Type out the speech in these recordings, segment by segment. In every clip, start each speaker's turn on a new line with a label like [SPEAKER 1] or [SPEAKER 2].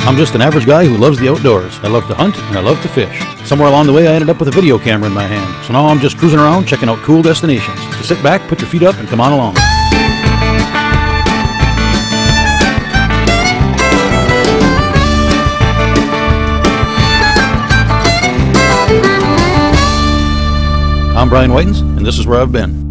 [SPEAKER 1] I'm just an average guy who loves the outdoors. I love to hunt and I love to fish. Somewhere along the way I ended up with a video camera in my hand. So now I'm just cruising around checking out cool destinations. So sit back, put your feet up, and come on along. I'm Brian Whitens, and this is where I've been.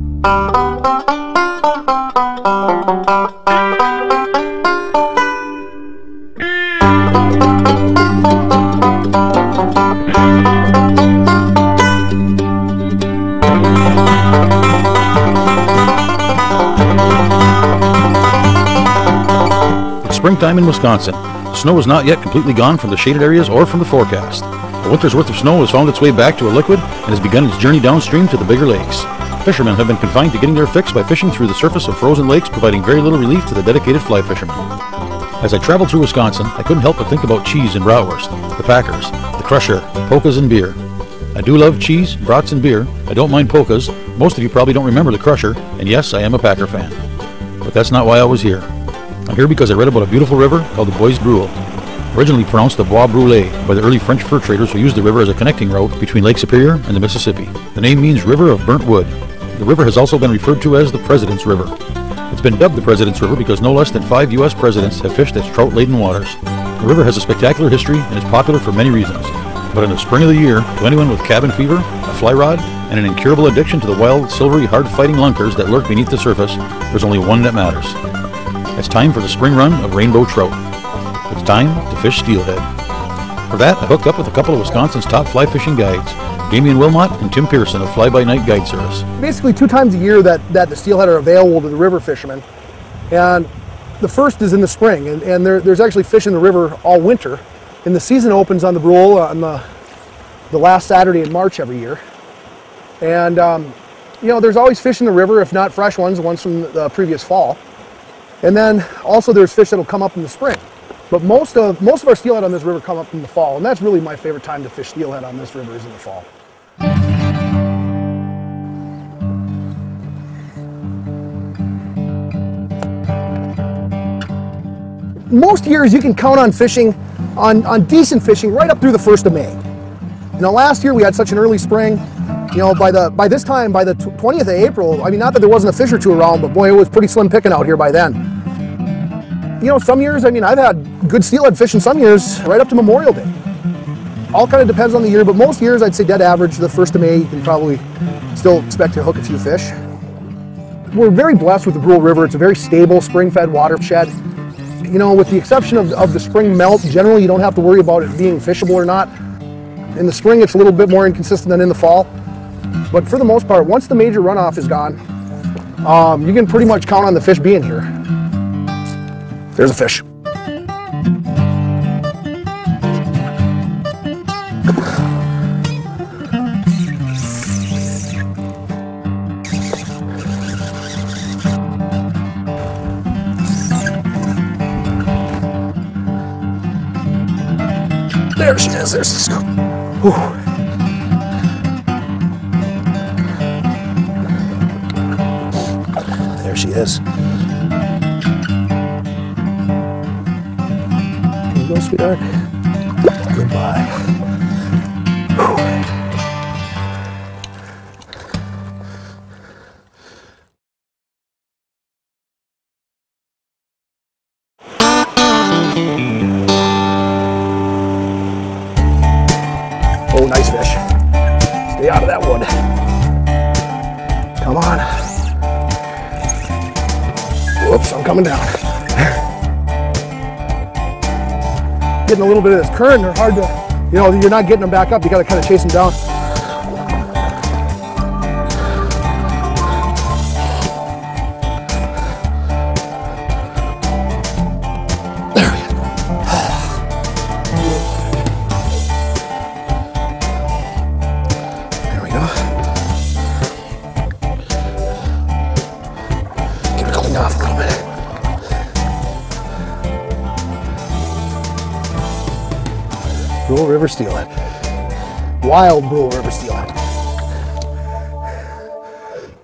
[SPEAKER 1] It's springtime in Wisconsin. The snow is not yet completely gone from the shaded areas or from the forecast. A winter's worth of snow has found its way back to a liquid and has begun its journey downstream to the bigger lakes. Fishermen have been confined to getting their fix by fishing through the surface of frozen lakes, providing very little relief to the dedicated fly fishermen. As I traveled through Wisconsin, I couldn't help but think about cheese and bratwurst, the Packers, the Crusher, polkas, and beer. I do love cheese, brats, and beer. I don't mind polkas. Most of you probably don't remember the Crusher, and yes, I am a Packer fan. But that's not why I was here. I'm here because I read about a beautiful river called the Bois Brule. Originally pronounced the Bois Brule by the early French fur traders who used the river as a connecting route between Lake Superior and the Mississippi. The name means river of burnt wood. The river has also been referred to as the President's River. It's been dubbed the President's River because no less than 5 U.S. presidents have fished its trout-laden waters. The river has a spectacular history and is popular for many reasons. But in the spring of the year, to anyone with cabin fever, a fly rod, and an incurable addiction to the wild, silvery, hard-fighting lunkers that lurk beneath the surface, there's only one that matters. It's time for the spring run of rainbow trout. It's time to fish steelhead. For that, I hooked up with a couple of Wisconsin's top fly fishing guides, Damian Wilmot and Tim Pearson of Fly By Night Guide Service.
[SPEAKER 2] Basically 2 times a year that the steelhead are available to the river fishermen. And the first is in the spring, and there's actually fish in the river all winter. And the season opens on the Brule on the last Saturday in March every year. And you know, there's always fish in the river, if not fresh ones from the previous fall. And then also there's fish that'll come up in the spring. But most of our steelhead on this river come up in the fall, and that's really my favorite time to fish steelhead on this river is in the fall. Most years you can count on fishing, on decent fishing right up through the 1st of May. You know, last year we had such an early spring. You know, by the 20th of April, I mean, not that there wasn't a fish or two around, but boy, it was pretty slim picking out here by then. You know, some years, I mean, I've had good steelhead fishing some years right up to Memorial Day. All kind of depends on the year, but most years I'd say dead average, the 1st of May, you can probably still expect to hook a few fish. We're very blessed with the Brule River. It's a very stable, spring-fed watershed. You know, with the exception of the spring melt, generally you don't have to worry about it being fishable or not. In the spring, it's a little bit more inconsistent than in the fall. But for the most part, once the major runoff is gone, you can pretty much count on the fish being here. There's a fish. There she is, there's the scoop. Whew. There she is. There you go, sweetheart. Goodbye. Whew. Oh, nice fish. Stay out of that wood. Come on. Whoops, I'm coming down. Getting a little bit of this current, they're hard to, you know, you're not getting them back up. You got to kind of chase them down. Off a little bit. Brule River steelhead. Wild Brule River steelhead.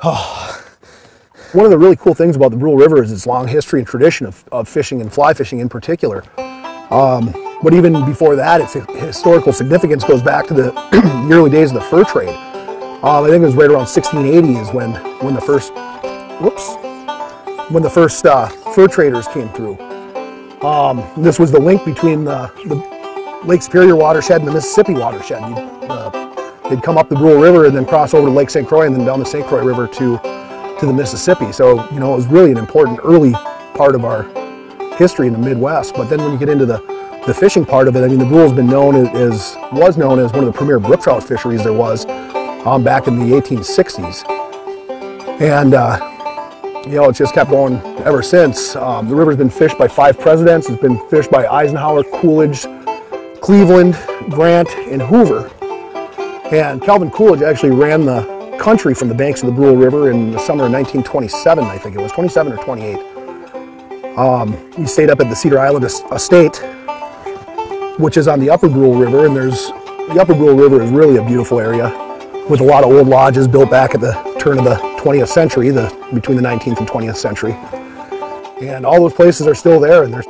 [SPEAKER 2] Oh. One of the really cool things about the Brule River is its long history and tradition of fishing and fly fishing in particular. But even before that, its historical significance goes back to the early days of the fur trade. I think it was right around 1680 is when the first fur traders came through. This was the link between the Lake Superior watershed and the Mississippi watershed. They'd come up the Brule River and then cross over to Lake St. Croix and then down the St. Croix River to the Mississippi. So, it was really an important early part of our history in the Midwest. But then when you get into the fishing part of it, I mean, the Brule's been known was known as one of the premier brook trout fisheries there was back in the 1860s. And, it's just kept going ever since. The river's been fished by 5 presidents. It's been fished by Eisenhower, Coolidge, Cleveland, Grant, and Hoover. And Calvin Coolidge actually ran the country from the banks of the Brule River in the summer of 1927, I think it was, 27 or 28. We stayed up at the Cedar Island Estate, which is on the Upper Brule River, and the Upper Brule River is really a beautiful area with a lot of old lodges built back at the turn of the 20th century, between the 19th and 20th century. And all those places are still there, and they're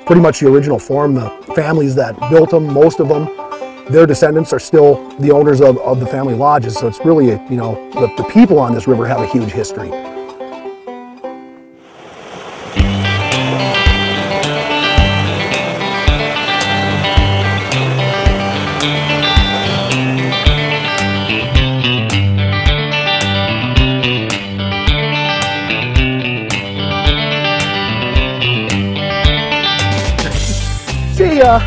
[SPEAKER 2] pretty much the original form. The families that built them, most of them, their descendants are still the owners of the family lodges. So it's really, the people on this river have a huge history. See ya.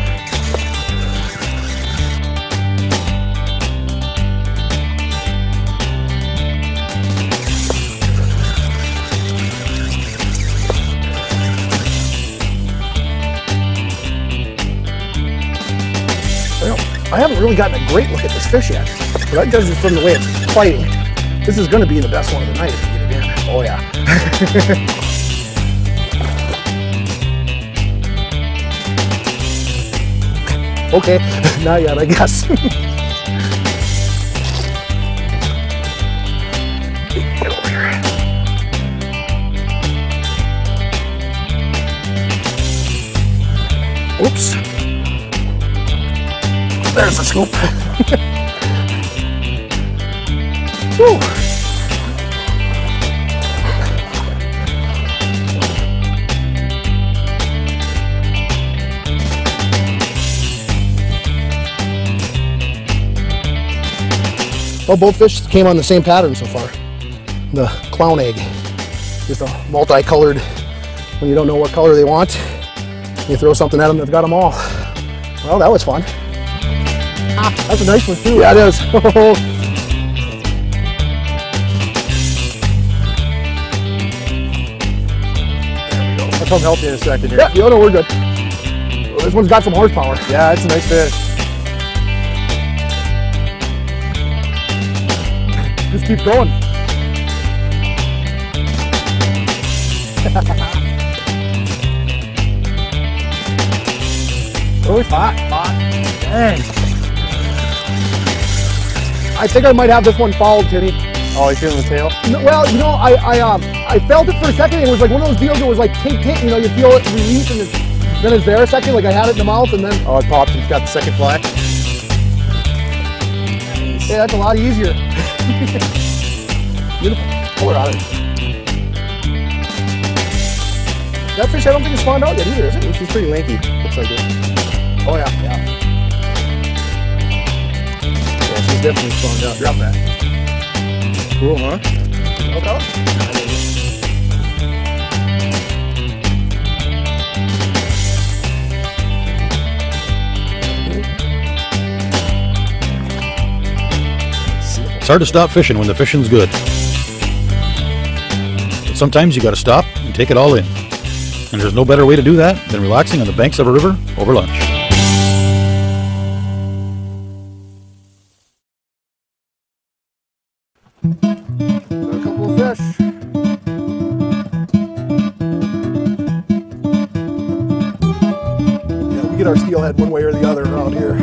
[SPEAKER 2] I haven't really gotten a great look at this fish yet, but I judge it from the way it's fighting. This is going to be the best one of the night if you get it in. Oh yeah. Okay, not yet, I guess. Get over here. Oops. There's the scoop. Woo. Well, both fish came on the same pattern so far. The clown egg. Just a multicolored, when you don't know what color they want, you throw something at them that's got them all. Well, that was fun. That's a nice one too. Yeah, it is.
[SPEAKER 3] I'll come help you in a second here.
[SPEAKER 2] Yeah, no, we're good. Well, this one's got some horsepower.
[SPEAKER 3] Yeah, it's a nice fish.
[SPEAKER 2] Just keep going. Oh, it's hot. Dang. I think I might have this one fouled, Timmy.
[SPEAKER 3] Oh, you feeling the tail?
[SPEAKER 2] No, well, I felt it for a second. It was like one of those deals that was like tink, you know, you feel it release and then it's there a second, like I had it in the mouth and then...
[SPEAKER 3] Oh, it popped and it's got the second fly.
[SPEAKER 2] Nice. Yeah, that's a lot easier. Beautiful. Pull her out of it. That fish I don't think is spawned out yet either, is it?
[SPEAKER 3] She's pretty lanky. Looks like it.
[SPEAKER 2] Oh yeah, yeah.
[SPEAKER 3] Yeah, she's definitely spawned out.
[SPEAKER 2] Drop that.
[SPEAKER 3] Cool, huh?
[SPEAKER 2] Okay.
[SPEAKER 1] It's hard to stop fishing when the fishing's good. But sometimes you gotta stop and take it all in. And there's no better way to do that than relaxing on the banks of a river over lunch.
[SPEAKER 2] Got a couple of fish. Yeah, we get our steelhead one way or the other around here.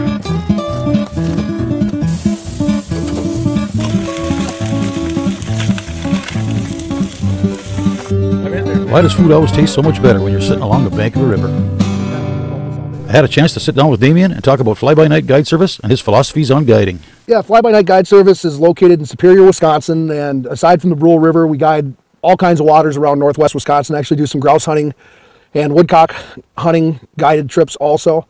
[SPEAKER 1] Why does food always taste so much better when you're sitting along the bank of a river? I had a chance to sit down with Damien and talk about Fly By Night Guide Service and his philosophies on guiding.
[SPEAKER 2] Yeah, Fly By Night Guide Service is located in Superior, Wisconsin, and aside from the Brule River, we guide all kinds of waters around northwest Wisconsin. Actually do some grouse hunting and woodcock hunting guided trips also.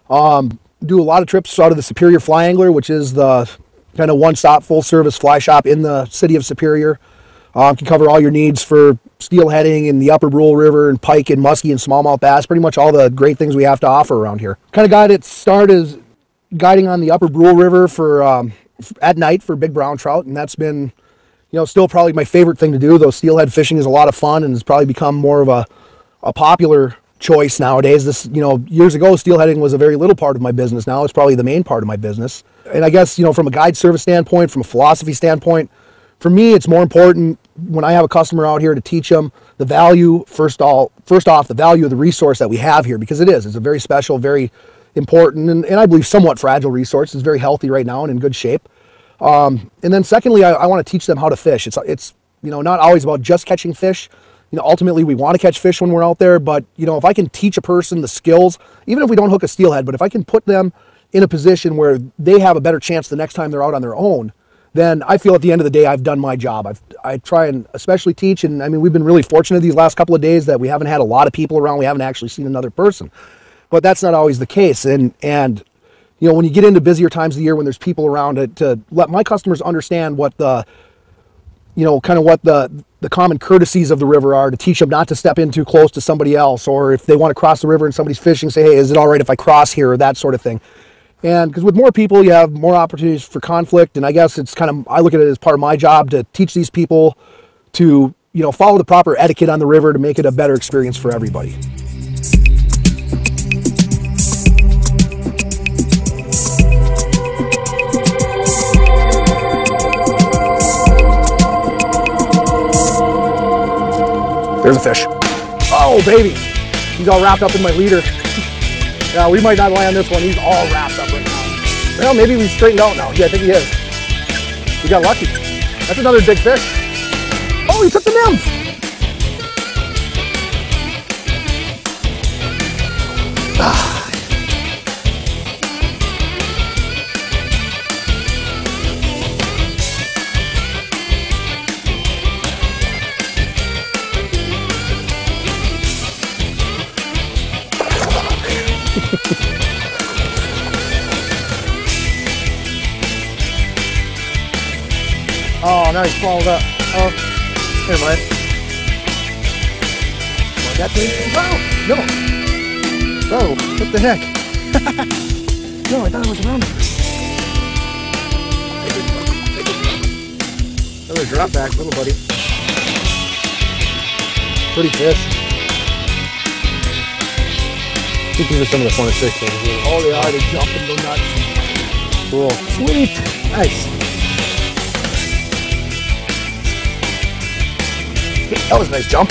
[SPEAKER 2] Do a lot of trips out of the Superior Fly Angler, which is the kind of one-stop full-service fly shop in the city of Superior. Can cover all your needs for steelheading in the upper Brule River and pike and muskie and smallmouth bass, pretty much all the great things we have to offer around here. Kind of got its start as guiding on the upper Brule River for at night for big brown trout, and that's been, you know, still probably my favorite thing to do. Though steelhead fishing is a lot of fun and has probably become more of a popular choice nowadays. This, you know, years ago steelheading was a very little part of my business. Now it's probably the main part of my business. And I guess, you know, from a guide service standpoint, from a philosophy standpoint, for me it's more important when I have a customer out here to teach them the value, first off the value of the resource that we have here, because it's a very special, very important, and I believe somewhat fragile resource. It's very healthy right now and in good shape. And then secondly, I want to teach them how to fish. It's you know, not always about just catching fish. You know, ultimately we want to catch fish when we're out there, but you know, if I can teach a person the skills, even if we don't hook a steelhead, but if I can put them in a position where they have a better chance the next time they're out on their own, then I feel at the end of the day I've done my job. I try and especially teach, and I mean, we've been really fortunate these last couple of days that we haven't had a lot of people around. We haven't actually seen another person, but that's not always the case. And you know, when you get into busier times of the year when there's people around, to let my customers understand what the, you know, kind of what the common courtesies of the river are, to teach them not to step in too close to somebody else, or if they want to cross the river and somebody's fishing, say, hey, is it all right if I cross here, or that sort of thing. And because with more people, you have more opportunities for conflict. And I guess it's kind of, I look at it as part of my job to teach these people to, you know, follow the proper etiquette on the river to make it a better experience for everybody. There's a fish. Oh, baby. He's all wrapped up in my leader. Yeah, we might not land this one. He's all wrapped up right now. Well, maybe we straightened out now. Yeah, I think he is. We got lucky. That's another big fish. Oh, he took the nymph. Ah. Oh, now he's swallowed up. Oh, never mind. Oh, that thing. Wow, no. Oh, what the heck? No, I thought it was around it. Another drop back, little buddy. Pretty fish. I think these are some of the funnest fish over here. Oh, they are. They jump and go nuts. Cool. Sweet. Nice. That was a nice jump.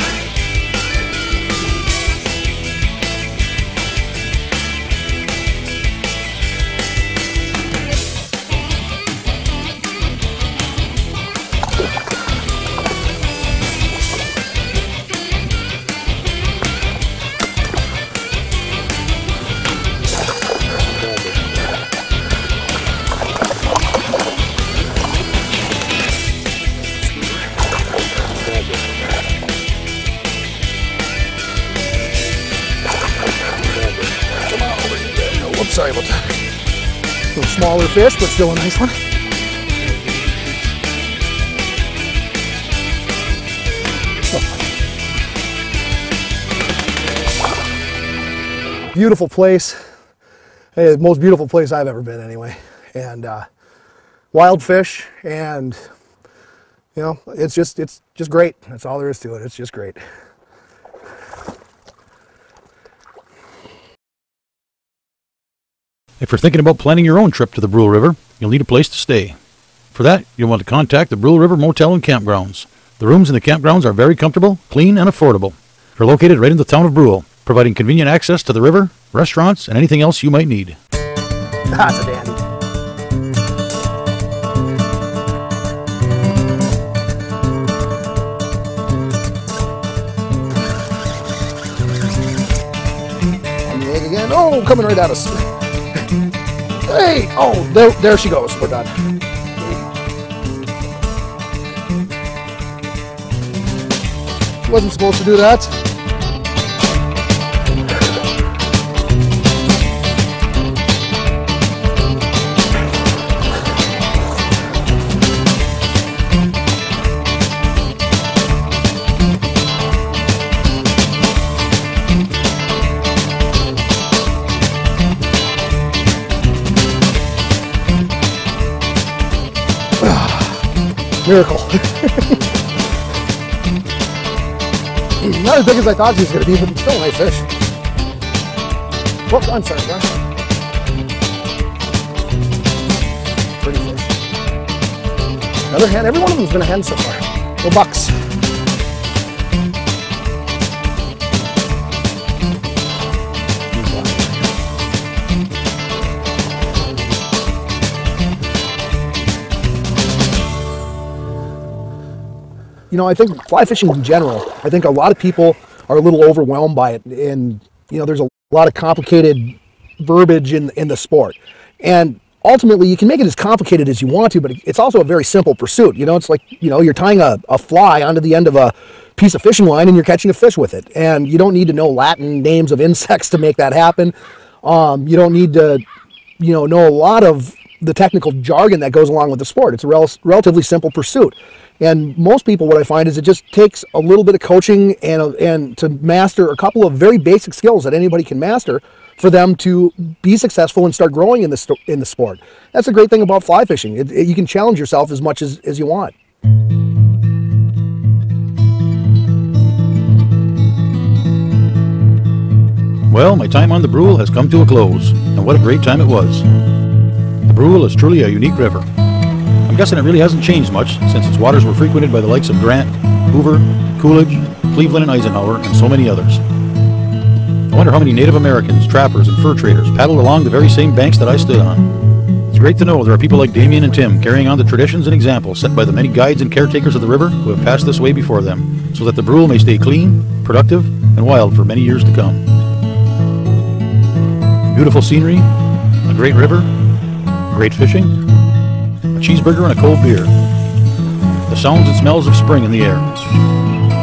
[SPEAKER 2] Sorry about that. A little smaller fish, but still a nice one. Oh. Beautiful place. Hey, the most beautiful place I've ever been anyway. And wild fish, and you know, it's just great. That's all there is to it. It's just great.
[SPEAKER 1] If you're thinking about planning your own trip to the Brule River, you'll need a place to stay. For that, you'll want to contact the Brule River Motel and Campgrounds. The rooms in the campgrounds are very comfortable, clean, and affordable. They're located right in the town of Brule, providing convenient access to the river, restaurants, and anything else you might need.
[SPEAKER 2] That's a dandy. On the egg again. Oh! Oh, coming right at us. Hey, oh, there she goes. We're done. She wasn't supposed to do that. Miracle. Not as big as I thought she was going to be, but still a nice fish. Whoops, I'm sorry, John. Pretty fish. Another hen. Every one of them's been a hen so far. Little bucks. You know, I think fly fishing in general, I think a lot of people are a little overwhelmed by it. And, you know, there's a lot of complicated verbiage in the sport. And ultimately, you can make it as complicated as you want to, but it's also a very simple pursuit. You know, it's like, you know, you're tying a fly onto the end of a piece of fishing line and you're catching a fish with it. And you don't need to know Latin names of insects to make that happen. You don't need to, you know a lot of the technical jargon that goes along with the sport. It's a relatively simple pursuit. And most people, what I find is it just takes a little bit of coaching and to master a couple of very basic skills that anybody can master for them to be successful and start growing in the sport. That's the great thing about fly fishing. You can challenge yourself as much as you want.
[SPEAKER 1] Well, my time on the Brule has come to a close, and what a great time it was. The Brule is truly a unique river. I'm guessing it really hasn't changed much since its waters were frequented by the likes of Grant, Hoover, Coolidge, Cleveland and Eisenhower, and so many others. I wonder how many Native Americans, trappers, and fur traders paddled along the very same banks that I stood on. It's great to know there are people like Damien and Tim carrying on the traditions and examples set by the many guides and caretakers of the river who have passed this way before them, so that the Brule may stay clean, productive, and wild for many years to come. Beautiful scenery, a great river, great fishing, a cheeseburger and a cold beer, the sounds and smells of spring in the air,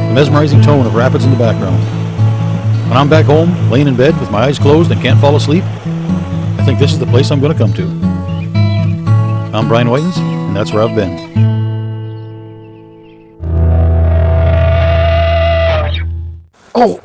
[SPEAKER 1] the mesmerizing tone of rapids in the background. When I'm back home, laying in bed with my eyes closed and can't fall asleep, I think this is the place I'm going to come to. I'm Brian Whitens, and that's where I've been.
[SPEAKER 2] Oh,